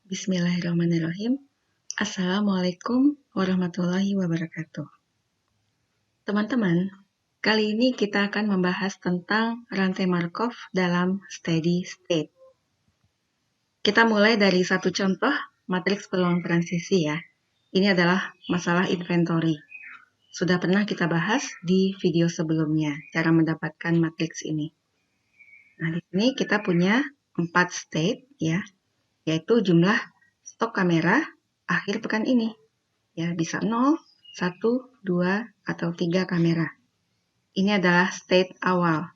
Bismillahirrahmanirrahim. Assalamualaikum warahmatullahi wabarakatuh. Teman-teman, kali ini kita akan membahas tentang rantai Markov dalam steady state. Kita mulai dari satu contoh matriks peluang transisi ya. Ini adalah masalah inventory. Sudah pernah kita bahas di video sebelumnya, cara mendapatkan matriks ini. Nah, di sini kita punya 4 state ya, yaitu jumlah stok kamera akhir pekan ini. Ya, bisa 0, 1, 2, atau 3 kamera. Ini adalah state awal.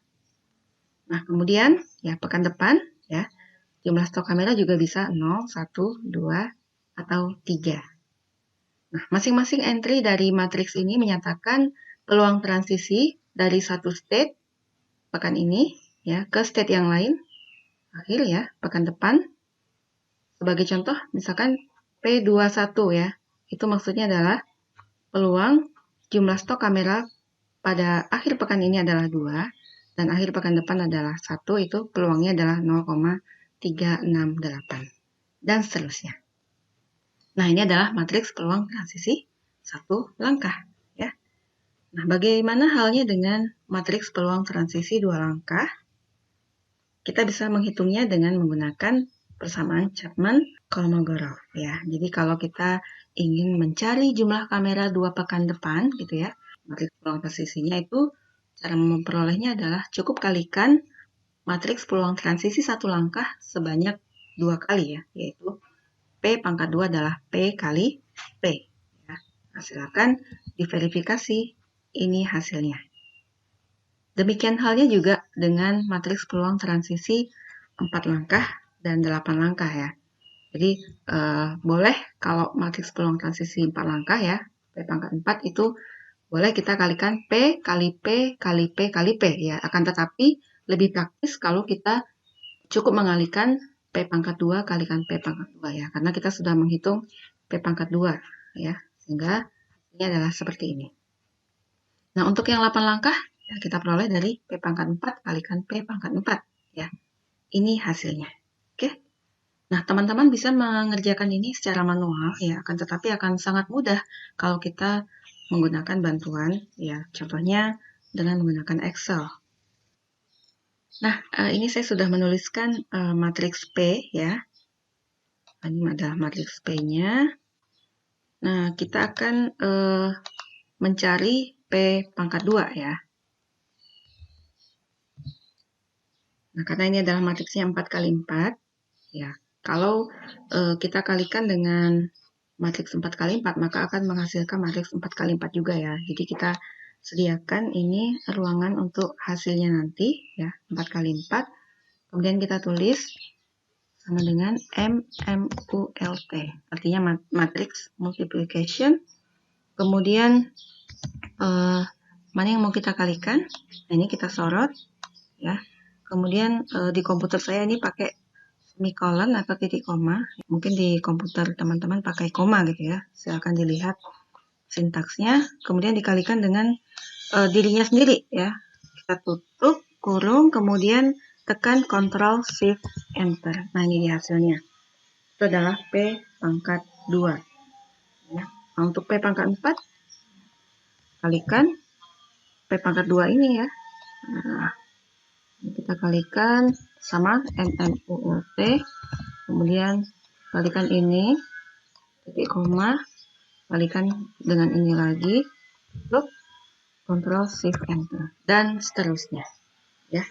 Nah, kemudian ya pekan depan ya, jumlah stok kamera juga bisa 0, 1, 2, atau 3. Nah, masing-masing entry dari matriks ini menyatakan peluang transisi dari satu state pekan ini ya ke state yang lain akhir ya pekan depan. Sebagai contoh, misalkan P21 ya, itu maksudnya adalah peluang jumlah stok kamera pada akhir pekan ini adalah 2, dan akhir pekan depan adalah 1, itu peluangnya adalah 0,368, dan seterusnya. Nah, ini adalah matriks peluang transisi satu langkah. Ya. Nah, bagaimana halnya dengan matriks peluang transisi 2 langkah? Kita bisa menghitungnya dengan menggunakan persamaan Chapman-Kolmogorov ya. Jadi kalau kita ingin mencari jumlah kamera 2 pekan depan gitu ya, matriks peluang transisinya itu cara memperolehnya adalah cukup kalikan matriks peluang transisi satu langkah sebanyak 2 kali ya, yaitu P pangkat 2 adalah P kali P. Ya. Nah, silakan diverifikasi ini hasilnya. Demikian halnya juga dengan matriks peluang transisi 4 langkah dan 8 langkah ya. Jadi boleh kalau matriks peluang transisi 4 langkah ya, P pangkat 4 itu boleh kita kalikan P kali P kali P kali P ya. Akan tetapi lebih praktis kalau kita cukup mengalihkan P pangkat 2 kalikan P pangkat 2 ya. Karena kita sudah menghitung P pangkat 2 ya. Sehingga ini adalah seperti ini. Nah, untuk yang 8 langkah ya, kita peroleh dari P pangkat 4 kalikan P pangkat 4 ya. Ini hasilnya. Oke. Nah, teman-teman bisa mengerjakan ini secara manual ya, akan tetapi akan sangat mudah kalau kita menggunakan bantuan ya, contohnya dengan menggunakan Excel. Nah, ini saya sudah menuliskan matriks P ya. Ini adalah matriks P-nya. Nah, kita akan mencari P pangkat 2 ya. Nah, karena ini adalah matriksnya 4 kali 4, ya. Kalau kita kalikan dengan matriks 4 kali 4, maka akan menghasilkan matriks 4 kali 4 juga ya. Jadi kita sediakan ini ruangan untuk hasilnya nanti, ya, 4 kali 4. Kemudian kita tulis sama dengan MMULT, artinya matriks multiplication. Kemudian mana yang mau kita kalikan? Nah, ini kita sorot, ya. Kemudian di komputer saya ini pakai semikolon atau titik koma. Mungkin di komputer teman-teman pakai koma gitu ya. Silakan dilihat sintaksnya. Kemudian dikalikan dengan dirinya sendiri ya. Kita tutup kurung, kemudian tekan Ctrl Shift Enter. Nah, ini dia hasilnya. Itu adalah P pangkat 2. Ya. Nah, untuk P pangkat 4 kalikan P pangkat 2 ini ya. Nah, kita kalikan sama MMULT, kemudian kalikan ini, titik koma, kalikan dengan ini lagi, look, Ctrl Shift Enter, dan seterusnya. Ya,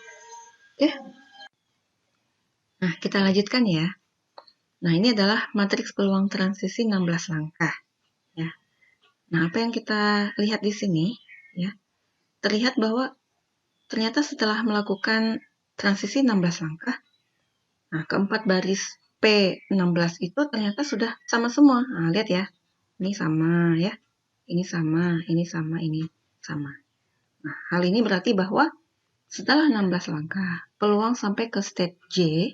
oke. Nah, kita lanjutkan ya. Nah, ini adalah matriks peluang transisi 16 langkah. Ya. Nah, apa yang kita lihat di sini, ya, terlihat bahwa ternyata setelah melakukan transisi 16 langkah, nah, keempat baris P16 itu ternyata sudah sama semua. Nah, lihat ya, ini sama ya, ini sama, ini sama, ini sama. Nah, hal ini berarti bahwa setelah 16 langkah, peluang sampai ke state J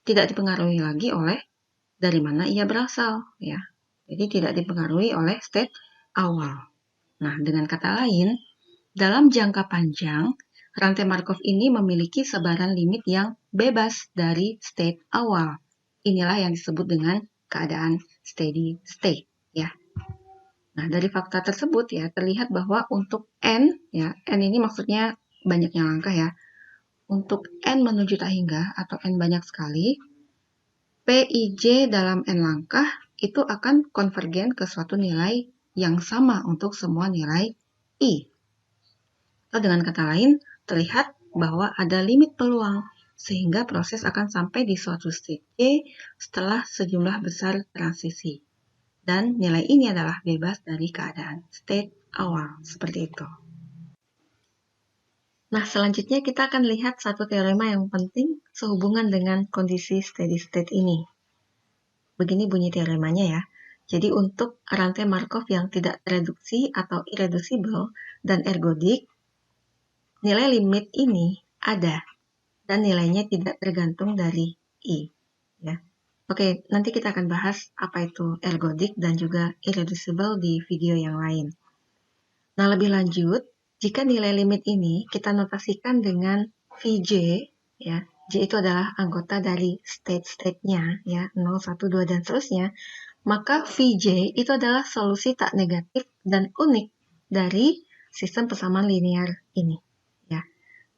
tidak dipengaruhi lagi oleh dari mana ia berasal ya. Jadi tidak dipengaruhi oleh state awal. Nah, dengan kata lain, dalam jangka panjang, rantai Markov ini memiliki sebaran limit yang bebas dari state awal. Inilah yang disebut dengan keadaan steady state ya. Nah, dari fakta tersebut ya terlihat bahwa untuk n ya, n ini maksudnya banyaknya langkah ya. Untuk n menuju tak hingga atau n banyak sekali, PIJ dalam n langkah itu akan konvergen ke suatu nilai yang sama untuk semua nilai I. Atau dengan kata lain, terlihat bahwa ada limit peluang, sehingga proses akan sampai di suatu state J setelah sejumlah besar transisi. Dan nilai ini adalah bebas dari keadaan state awal, seperti itu. Nah, selanjutnya kita akan lihat satu teorema yang penting sehubungan dengan kondisi steady state ini. Begini bunyi teoremanya ya. Jadi untuk rantai Markov yang tidak reduksi atau irreducible dan ergodik, nilai limit ini ada dan nilainya tidak tergantung dari I. Ya. Oke, nanti kita akan bahas apa itu ergodik dan juga irreducible di video yang lain. Nah, lebih lanjut, jika nilai limit ini kita notasikan dengan Vj, ya, J itu adalah anggota dari state-state-nya, ya, 0, 1, 2, dan seterusnya, maka Vj itu adalah solusi tak negatif dan unik dari sistem persamaan linear ini. Ya.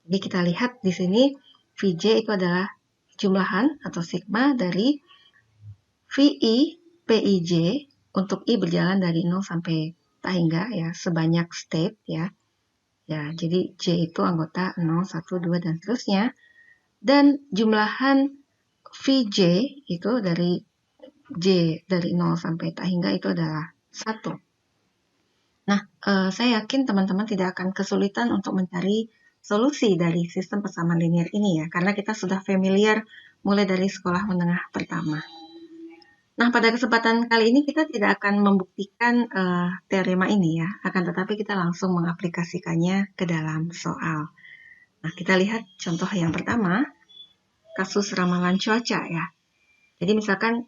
Jadi kita lihat di sini Vj itu adalah jumlahan atau sigma dari Vi Pij untuk I berjalan dari 0 sampai tak hingga ya sebanyak state ya. Ya, jadi J itu anggota 0, 1, 2 dan seterusnya. Dan jumlahan Vj itu dari J dari 0 sampai tak hingga itu adalah 1. Nah, saya yakin teman-teman tidak akan kesulitan untuk mencari solusi dari sistem persamaan linear ini ya, karena kita sudah familiar mulai dari sekolah menengah pertama. Nah, pada kesempatan kali ini kita tidak akan membuktikan teorema ini ya, akan tetapi kita langsung mengaplikasikannya ke dalam soal. Nah, kita lihat contoh yang pertama, kasus ramalan cuaca ya. Jadi misalkan,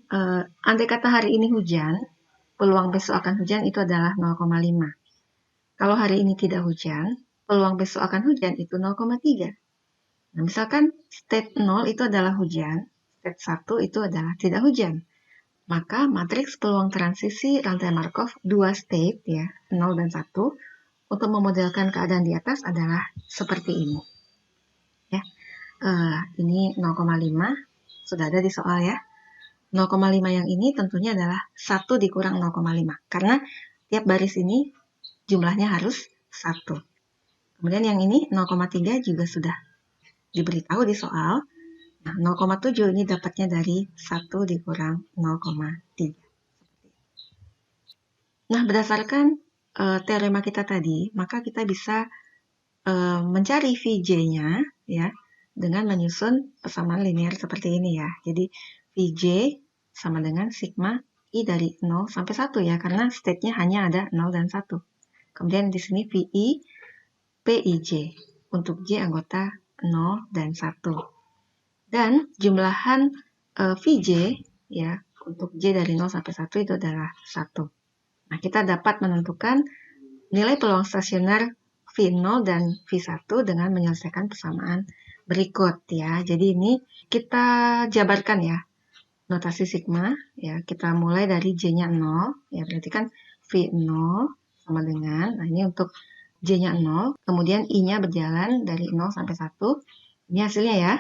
andai kata hari ini hujan, peluang besok akan hujan itu adalah 0,5. Kalau hari ini tidak hujan, peluang besok akan hujan itu 0,3. Nah, misalkan state 0 itu adalah hujan, state 1 itu adalah tidak hujan. Maka matriks peluang transisi rantai Markov 2 state ya, 0 dan 1 untuk memodelkan keadaan di atas adalah seperti ini. Ya. Ini 0,5 sudah ada di soal ya. 0,5 yang ini tentunya adalah 1 dikurang 0,5 karena tiap baris ini jumlahnya harus 1. Kemudian yang ini 0,3 juga sudah diberitahu di soal. Nah, 0,7 ini dapatnya dari 1 dikurang 0,3. Nah, berdasarkan teorema kita tadi, maka kita bisa mencari Vj-nya ya dengan menyusun persamaan linear seperti ini ya. Jadi Vj sama dengan sigma I dari 0 sampai 1 ya, karena state-nya hanya ada 0 dan 1. Kemudian di sini Vi Pij untuk J anggota 0 dan 1. Dan jumlahan Vj ya untuk J dari 0 sampai 1 itu adalah 1. Nah, kita dapat menentukan nilai peluang stasioner V0 dan V1 dengan menyelesaikan persamaan berikut ya. Jadi ini kita jabarkan ya. Notasi sigma ya, kita mulai dari J-nya 0 ya, berarti kan V0 sama dengan, nah ini untuk J-nya 0, kemudian I-nya berjalan dari 0 sampai 1. Ini hasilnya ya.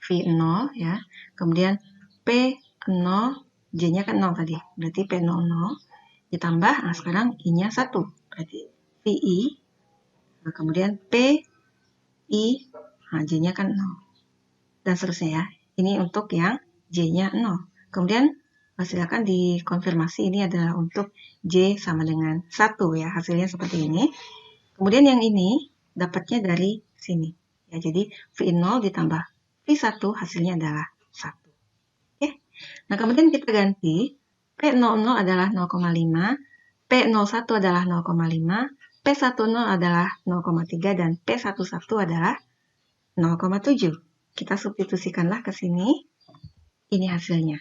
V0 ya. Kemudian P0, J-nya kan 0 tadi. Berarti P00 ditambah, nah sekarang I-nya 1. Berarti VI. Nah, kemudian PI, nah J-nya kan 0. Dan seterusnya ya. Ini untuk yang J-nya 0. Kemudian silakan dikonfirmasi ini adalah untuk J sama dengan 1 ya. Hasilnya seperti ini. Kemudian yang ini dapatnya dari sini. Ya, jadi V0 ditambah V1 hasilnya adalah 1. Oke. Nah, kemudian kita ganti P00 adalah 0,5, P01 adalah 0,5, P10 adalah 0,3 dan P11 adalah 0,7. Kita substitusikanlah ke sini. Ini hasilnya.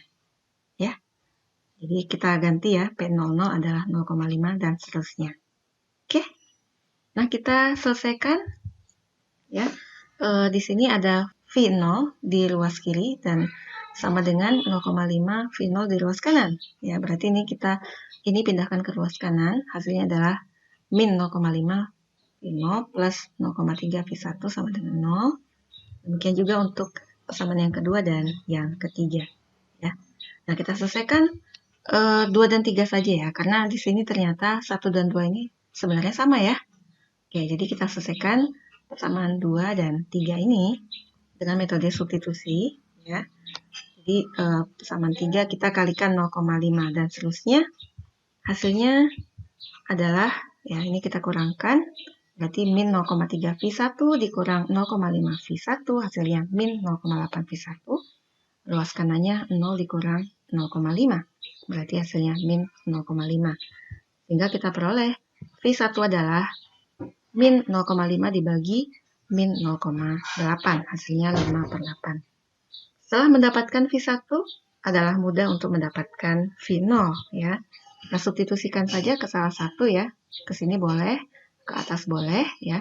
Ya. Jadi kita ganti ya, P00 adalah 0,5 dan seterusnya. Oke. Nah, kita selesaikan ya. Di sini ada V0 di ruas kiri dan sama dengan 0,5 V0 di ruas kanan. Ya, berarti ini pindahkan ke ruas kanan, hasilnya adalah min 0,5 V0 plus 0,3 V1 sama dengan 0. Demikian juga untuk persamaan yang kedua dan yang ketiga. Ya. Nah, kita selesaikan 2 dan 3 saja ya, karena di sini ternyata 1 dan 2 ini sebenarnya sama ya. Oke, jadi kita selesaikan persamaan 2 dan 3 ini dengan metode substitusi. Ya. Jadi persamaan 3 kita kalikan 0,5 dan seterusnya. Hasilnya adalah, ya ini kita kurangkan, berarti min 0,3 V1 dikurang 0,5 V1, hasilnya min 0,8 V1. Ruas kanannya 0 dikurang 0,5, berarti hasilnya min 0,5. Sehingga kita peroleh V1 adalah min 0,5 dibagi min 0,8, hasilnya 5 per 8. Setelah mendapatkan V1, adalah mudah untuk mendapatkan V0 ya. Kita substitusikan saja ke salah satu ya. Ke sini boleh, ke atas boleh ya.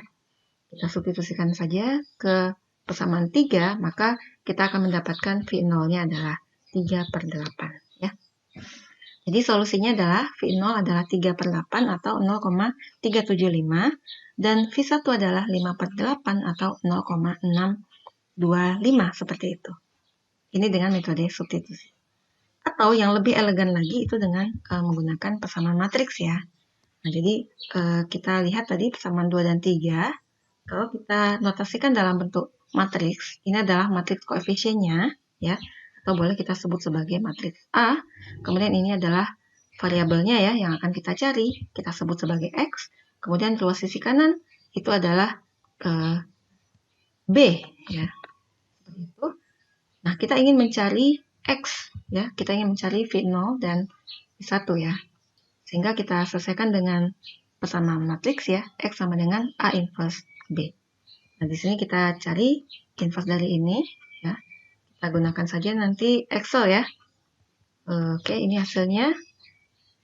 Kita substitusikan saja ke persamaan 3, maka kita akan mendapatkan V0-nya adalah 3 per 8 ya. Jadi solusinya adalah V0 adalah 3 per 8 atau 0,375 dan V1 adalah 5 per 8 atau 0,625 seperti itu. Ini dengan metode substitusi. Atau yang lebih elegan lagi itu dengan menggunakan persamaan matriks ya. Nah, jadi kita lihat tadi persamaan 2 dan 3. Kalau kita notasikan dalam bentuk matriks, ini adalah matriks koefisiennya ya. Atau boleh kita sebut sebagai matriks A. Kemudian ini adalah variabelnya ya yang akan kita cari. Kita sebut sebagai X. Kemudian ruas sisi kanan itu adalah B ya. Seperti itu. Nah, kita ingin mencari X, ya, kita ingin mencari V0 dan V1 ya. Sehingga kita selesaikan dengan persamaan matriks ya, X sama dengan A inverse B. Nah, di sini kita cari inverse dari ini, ya. Kita gunakan saja nanti Excel ya. Oke, ini hasilnya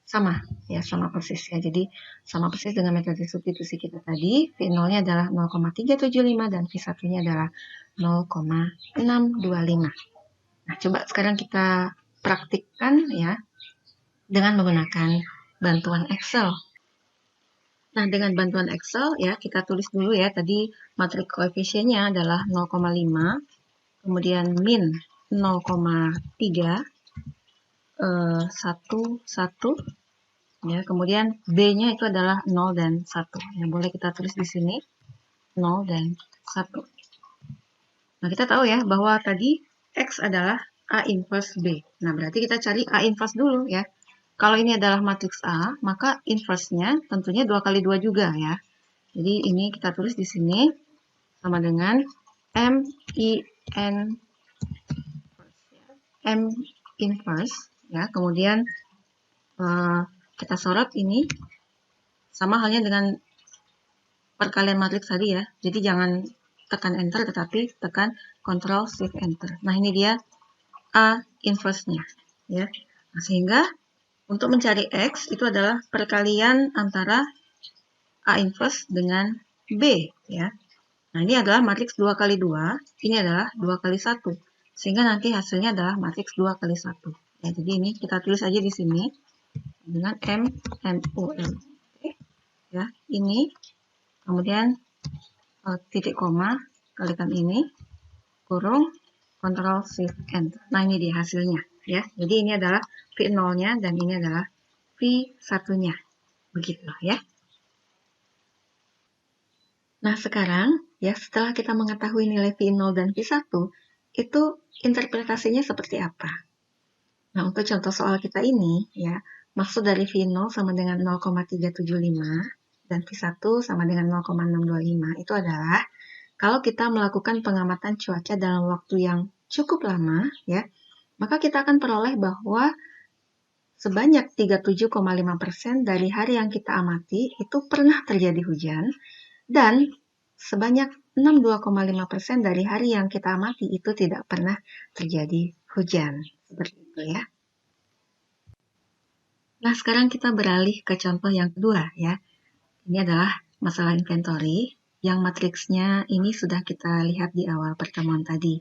sama, ya, sama persis ya. Jadi, sama persis dengan metode substitusi kita tadi. V0-nya adalah 0,375 dan V1-nya adalah 0,625. Nah, coba sekarang kita praktikkan ya dengan menggunakan bantuan Excel. Nah, dengan bantuan Excel ya kita tulis dulu ya tadi matriks koefisiennya adalah 0,5, kemudian min 0,3, 1, ya, kemudian B-nya itu adalah 0 dan 1. Ya, boleh kita tulis di sini 0 dan 1. Nah, kita tahu ya bahwa tadi X adalah A inverse B. Nah, berarti kita cari A inverse dulu ya. Kalau ini adalah matriks A, maka inverse-nya tentunya 2 kali 2 juga ya. Jadi ini kita tulis di sini sama dengan M inverse ya. Kemudian kita sorot ini sama halnya dengan perkalian matriks tadi ya. Jadi jangan tekan enter tetapi tekan Ctrl Shift Enter. Nah, ini dia A inverse-nya ya. Nah, sehingga untuk mencari X itu adalah perkalian antara A inverse dengan B ya. Nah, ini adalah matriks 2 kali 2, ini adalah 2 kali 1. Sehingga nanti hasilnya adalah matriks 2 kali 1. Ya, jadi ini kita tulis aja di sini dengan MUL. Oke. Ya, ini kemudian titik koma kalikan ini kurung Ctrl Shift Enter. Nah, ini dia hasilnya ya. Jadi ini adalah V0-nya dan ini adalah V1-nya. Begitu ya. Nah, sekarang ya setelah kita mengetahui nilai V0 dan V1, itu interpretasinya seperti apa? Nah, untuk contoh soal kita ini ya, maksud dari V0 sama dengan 0,375 dan V1 sama dengan 0,625 itu adalah kalau kita melakukan pengamatan cuaca dalam waktu yang cukup lama ya, maka kita akan peroleh bahwa sebanyak 37,5% dari hari yang kita amati itu pernah terjadi hujan, dan sebanyak 62,5% dari hari yang kita amati itu tidak pernah terjadi hujan. Seperti itu ya. Nah, sekarang kita beralih ke contoh yang kedua ya. Ini adalah masalah inventory yang matriksnya ini sudah kita lihat di awal pertemuan tadi.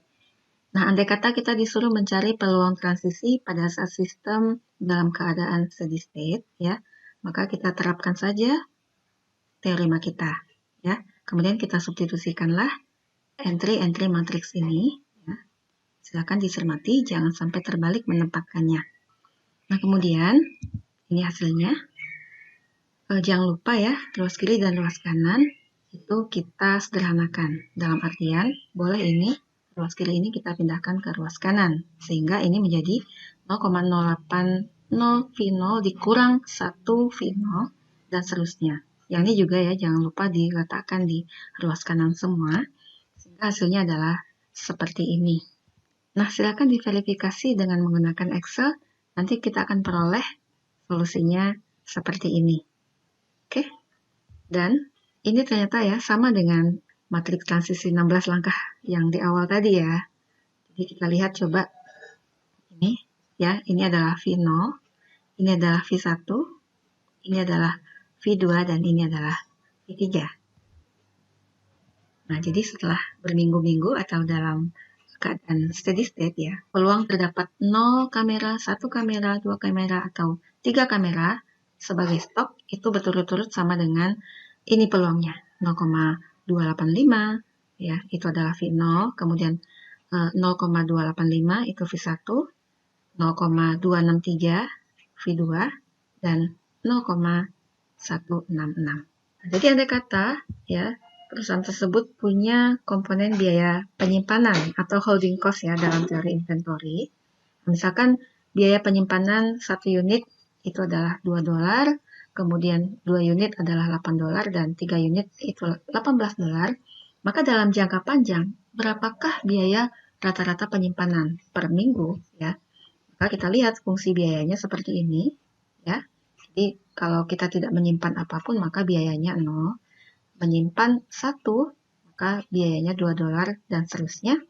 Nah, andai kata kita disuruh mencari peluang transisi pada saat sistem dalam keadaan steady state, ya, maka kita terapkan saja teorema kita, ya. Kemudian kita substitusikanlah entry-entry matriks ini, ya. Silakan dicermati, jangan sampai terbalik menempatkannya. Nah, kemudian ini hasilnya. Jangan lupa ya, ruas kiri dan ruas kanan itu kita sederhanakan. Dalam artian, boleh ini, ruas kiri ini kita pindahkan ke ruas kanan. Sehingga ini menjadi 0,080 V0 dikurang 1 V0 dan seterusnya. Yang ini juga ya, jangan lupa diletakkan di ruas kanan semua. Sehingga hasilnya adalah seperti ini. Nah, silakan diverifikasi dengan menggunakan Excel. Nanti kita akan peroleh solusinya seperti ini. Oke, dan ini ternyata ya sama dengan matriks transisi 16 langkah yang di awal tadi ya. Jadi kita lihat coba ini ya, ini adalah V0, ini adalah V1, ini adalah V2 dan ini adalah V3. Nah, jadi setelah berminggu-minggu atau dalam keadaan steady state ya, peluang terdapat 0 kamera, 1 kamera, 2 kamera atau 3 kamera sebagai stok itu berturut-turut sama dengan ini peluangnya 0,285 ya, itu adalah V0, kemudian 0,285 itu V1, 0,263 V2 dan 0,166. Jadi andai kata ya perusahaan tersebut punya komponen biaya penyimpanan atau holding cost ya dalam teori inventory. Misalkan biaya penyimpanan 1 unit itu adalah $2, kemudian 2 unit adalah $8 dan 3 unit itu $18. Maka dalam jangka panjang, berapakah biaya rata-rata penyimpanan per minggu ya? Maka kita lihat fungsi biayanya seperti ini ya. Jadi kalau kita tidak menyimpan apapun maka biayanya 0. Menyimpan 1 maka biayanya $2 dan seterusnya.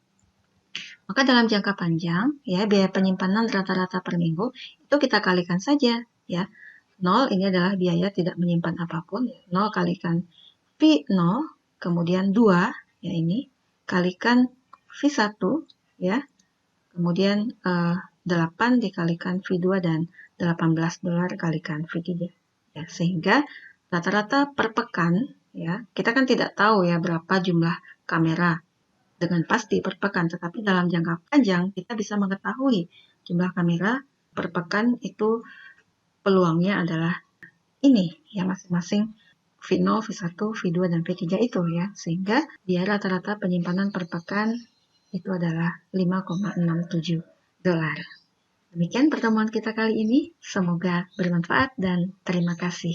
Maka dalam jangka panjang ya biaya penyimpanan rata-rata per minggu itu kita kalikan saja ya. 0 ini adalah biaya tidak menyimpan apapun, 0 kalikan V0 kemudian 2 ya ini kalikan V1 ya. Kemudian 8 dikalikan V2 dan $18 kalikan V3 ya, sehingga rata-rata per pekan ya, kita kan tidak tahu ya berapa jumlah kamera dengan pasti per pekan, tetapi dalam jangka panjang kita bisa mengetahui jumlah kamera per pekan itu peluangnya adalah ini ya, masing-masing V0, V1, V2 dan V3 itu ya, sehingga biaya rata-rata penyimpanan per pekan itu adalah $5,67. Demikian pertemuan kita kali ini, semoga bermanfaat dan terima kasih.